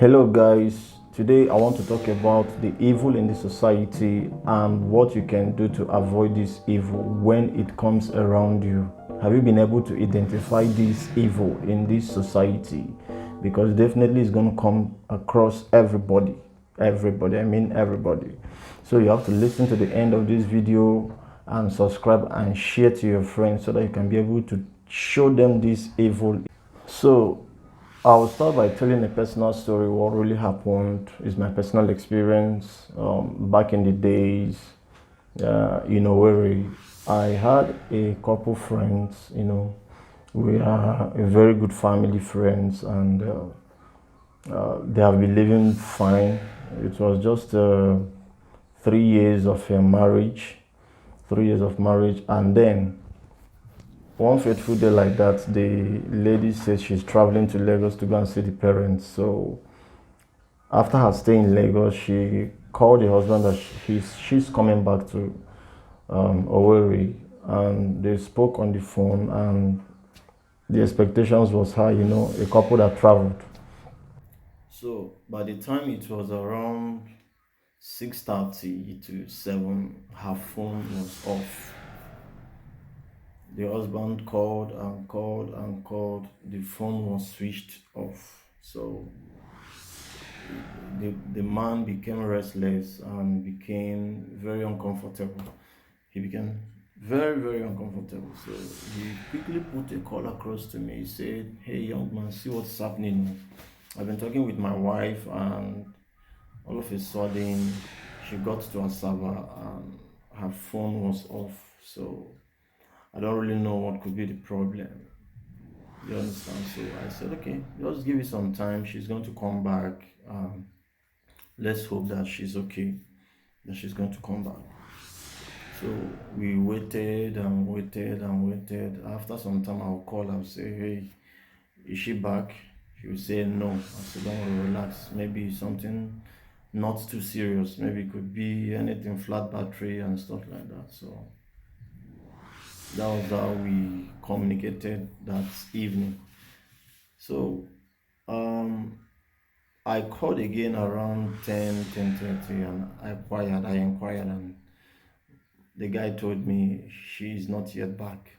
Hello guys, today I want to talk about the evil in the society and what you can do to avoid this evil when it comes around you. Have you been able to identify this evil in this society? Because definitely it's going to come across everybody. Everybody. So you have to listen to the end of this video and subscribe and share to your friends so that you can be able to show them this evil. So I'll start by telling a personal story. What really happened is my personal experience back in the days. Where I had a couple friends. We are a very good family friends, and they have been living fine. It was just 3 years of marriage, 3 years of marriage, and then one fateful day like that, the lady says she's traveling to Lagos to go and see the parents. So after her stay in Lagos, she called the husband that she's coming back to Owerri, and they spoke on the phone, and the expectations was high, a couple that traveled. So by the time it was around 6:30 to 7, her phone was off. The husband called and called and called. The phone was switched off. So the man became restless and became very uncomfortable. He became very, very uncomfortable. So he quickly put a call across to me. He said, "Hey, young man, see what's happening. I've been talking with my wife, and all of a sudden, she got to her server and her phone was off. So I don't really know what could be the problem. You understand?" So I said, okay, just give it some time. She's going to come back. Let's hope that she's okay, that she's going to come back. So we waited and waited and waited. After some time, I'll call her and say, hey, is she back? She will say no. I said, don't worry, relax. Maybe something not too serious. Maybe it could be anything, flat battery and stuff like that. So that was how we communicated that evening. So I called again around 10:30, and I inquired, and the guy told me she's not yet back.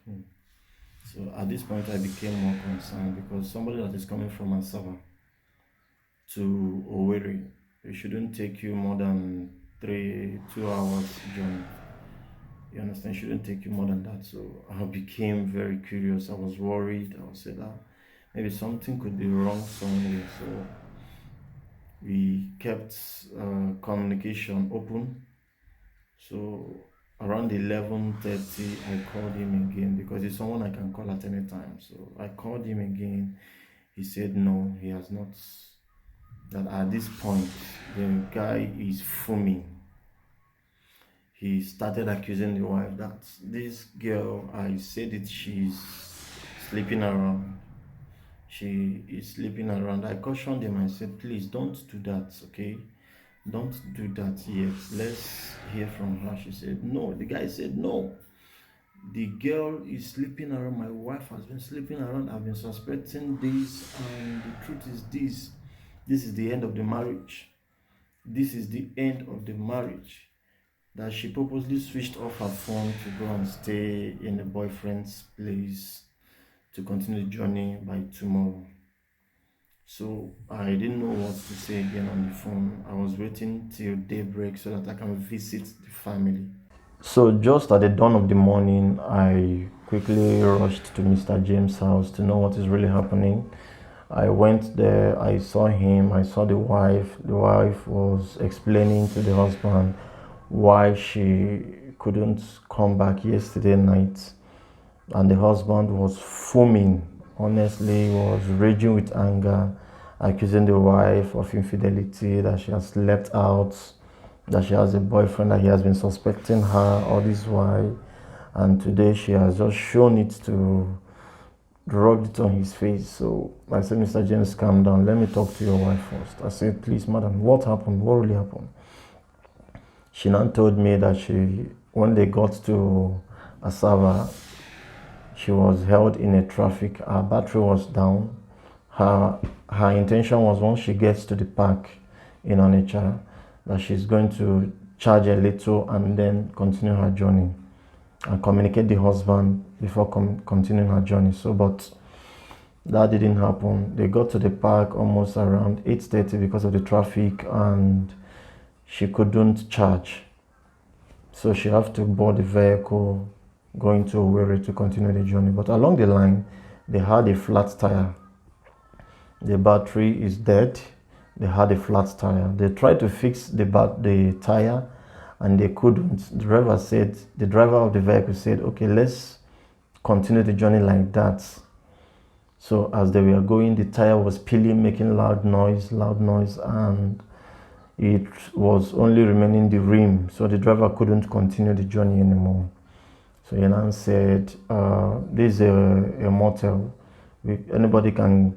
So at this point I became more concerned, because somebody that is coming from Asaba to Owerri, it shouldn't take you more than 2 hours journey. You understand? It shouldn't take you more than that. So I became very curious. I was worried. I said that maybe something could be wrong somewhere. So we kept communication open. So around 11:30, I called him again, because it's someone I can call at any time. So I called him again. He said no, he has not. That at this point, the guy is fuming. He started accusing the wife that this girl, I said it, she's sleeping around. She is sleeping around. I cautioned him. I said, please don't do that, okay? Don't do that yet. Let's hear from her. She said, no. The guy said, no. The girl is sleeping around. My wife has been sleeping around. I've been suspecting this, and the truth is this. This is the end of the marriage. This is the end of the marriage. That she purposely switched off her phone to go and stay in the boyfriend's place to continue the journey by tomorrow. So I didn't know what to say again on the phone. I was waiting till daybreak so that I can visit the family. So just at the dawn of the morning, I quickly rushed to Mr. James' house to know what is really happening. I went there, I saw him, I saw the wife. The wife was explaining to the husband why she couldn't come back yesterday night. And the husband was fuming, honestly, was raging with anger, accusing the wife of infidelity, that she has slept out, that she has a boyfriend, that he has been suspecting her all this while. And today she has just shown it to rubbed it on his face. So I said, Mr. James, calm down. Let me talk to your wife first. I said, please, madam, what happened? What really happened? She now told me that when they got to Asava, she was held in a traffic. Her battery was down. Her her intention was once she gets to the park in Onitsha, that she's going to charge a little and then continue her journey and communicate the husband before continuing her journey. So, but that didn't happen. They got to the park almost around 8:30 because of the traffic, and she couldn't charge. So she have to board the vehicle going to Owerri to continue the journey. But along the line, they had a flat tire. The battery is dead. They had a flat tire. They tried to fix the tire, and they couldn't. The driver of the vehicle said, okay, let's continue the journey like that. So as they were going, the tire was peeling, making loud noise, and it was only remaining the rim. So the driver couldn't continue the journey anymore. So he now said, this is a motel. Anybody can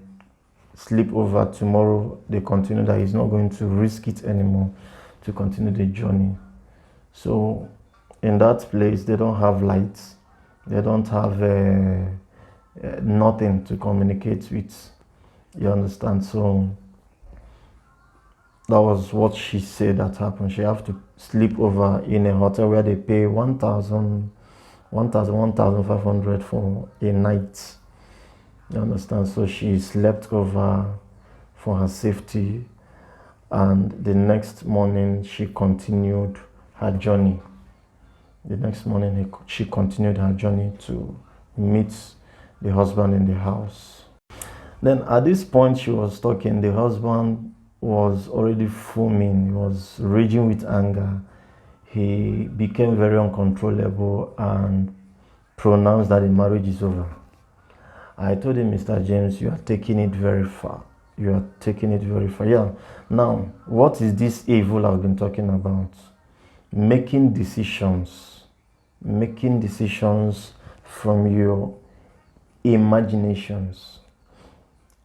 sleep over tomorrow. They continue that he's not going to risk it anymore to continue the journey. So in that place, they don't have lights. They don't have nothing to communicate with. You understand? So that was what she said that happened. She have to sleep over in a hotel where they pay 1,500 for a night. You understand? So she slept over for her safety, and the next morning she continued her journey. The next morning she continued her journey to meet the husband in the house. Then at this point she was talking, the husband was already foaming. He was raging with anger. He became very uncontrollable and pronounced that the marriage is over. I told him, Mr. James, you are taking it very far. You are taking it very far. Yeah. Now, what is this evil I've been talking about? Making decisions from your imaginations.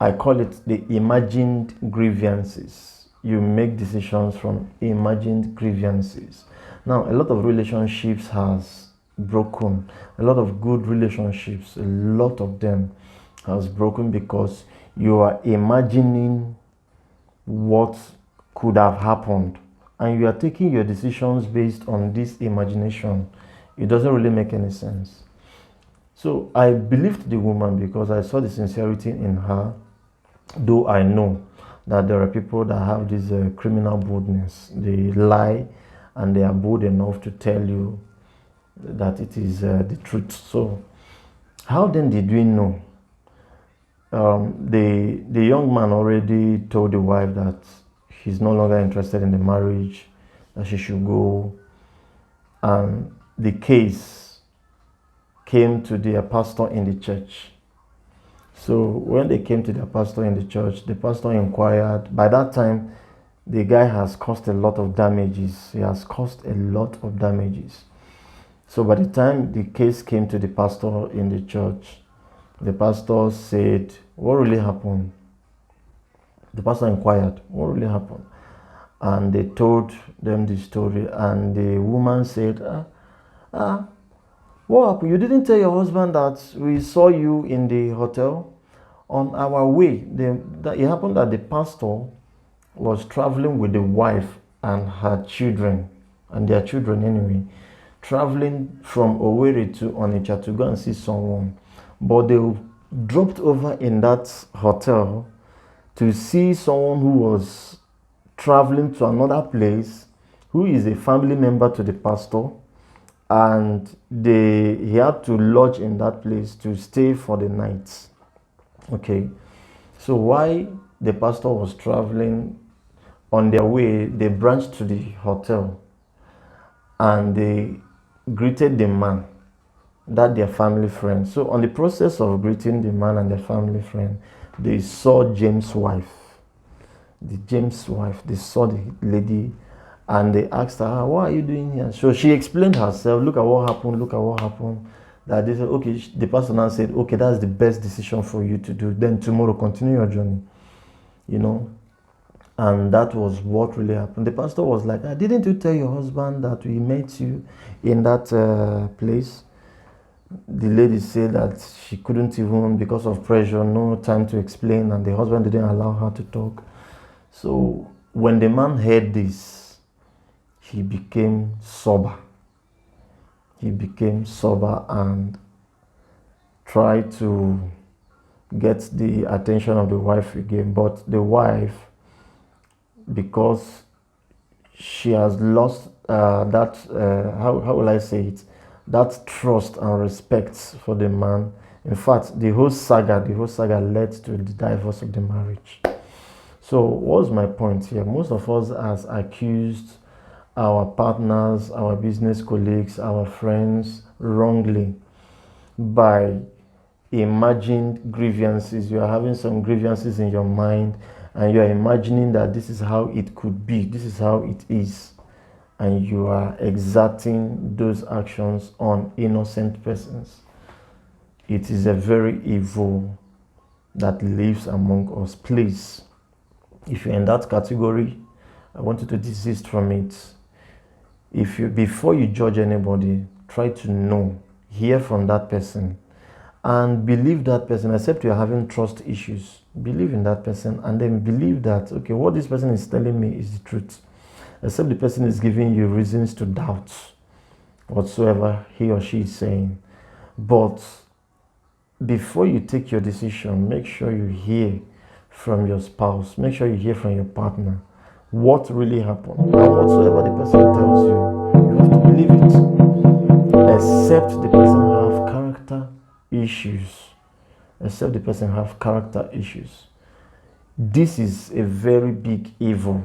I call it the imagined grievances. You make decisions from imagined grievances. Now, a lot of relationships has broken. A lot of good relationships, a lot of them has broken because you are imagining what could have happened, and you are taking your decisions based on this imagination. It doesn't really make any sense. So I believed the woman because I saw the sincerity in her, though I know that there are people that have this criminal boldness. They lie and they are bold enough to tell you that it is the truth. So how then did we know? The young man already told the wife that he's no longer interested in the marriage, that she should go, and the case came to their pastor in the church. So when they came to their pastor in the church, the pastor inquired. By that time, the guy has caused a lot of damages. He has caused a lot of damages. So by the time the case came to the pastor in the church, the pastor said, what really happened? The pastor inquired, what really happened? And they told them the story, and the woman said, what happened? You didn't tell your husband that we saw you in the hotel on our way. It happened that the pastor was traveling with the wife and her children, and their children anyway, traveling from Owerri to Onitsha to go and see someone. But they dropped over in that hotel to see someone who was traveling to another place, who is a family member to the pastor, and he had to lodge in that place to stay for the night. Okay, so while the pastor was traveling, on their way they branched to the hotel and they greeted the man, that their family friend. So on the process of greeting the man and their family friend, they saw James' wife. They saw the lady, and they asked her, what are you doing here? So she explained herself, look at what happened. That they said, okay, the pastor now said, okay, that's the best decision for you to do. Then tomorrow, continue your journey. And that was what really happened. The pastor was like, didn't you tell your husband that we met you in that place? The lady said that she couldn't even, because of pressure, no time to explain, and the husband didn't allow her to talk. So when the man heard this, he became sober. He became sober and tried to get the attention of the wife again. But the wife, because she has lost that, how will I say it, that trust and respect for the man. In fact, the whole saga led to the divorce of the marriage. So what's my point here? Most of us has accused our partners, our business colleagues, our friends wrongly by imagined grievances. You are having some grievances in your mind and you are imagining that this is how it could be, this is how it is, and you are exerting those actions on innocent persons. It is a very evil that lives among us. Please, if you're in that category, I want you to desist from it. If you, before you judge anybody, try to know, hear from that person, and believe that person. Except you're having trust issues, believe in that person, and then believe that, okay, what this person is telling me is the truth. Except the person is giving you reasons to doubt whatsoever he or she is saying. But before you take your decision, make sure you hear from your spouse, make sure you hear from your partner what really happened. And whatsoever the person tells you, you have to believe it. Except the person have character issues. Except the person have character issues. This is a very big evil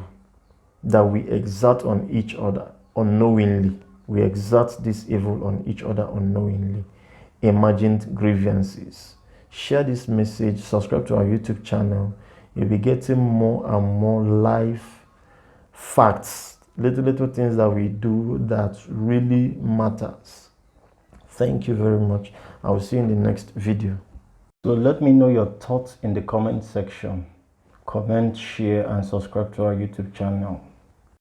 that we exert on each other unknowingly. We exert this evil on each other unknowingly. Imagined grievances. Share this message, subscribe to our YouTube channel. You'll be getting more and more live facts, little things that we do that really matters. Thank you very much. I will see you in the next video. So let me know your thoughts in the comment section. Comment, share, and subscribe to our YouTube channel.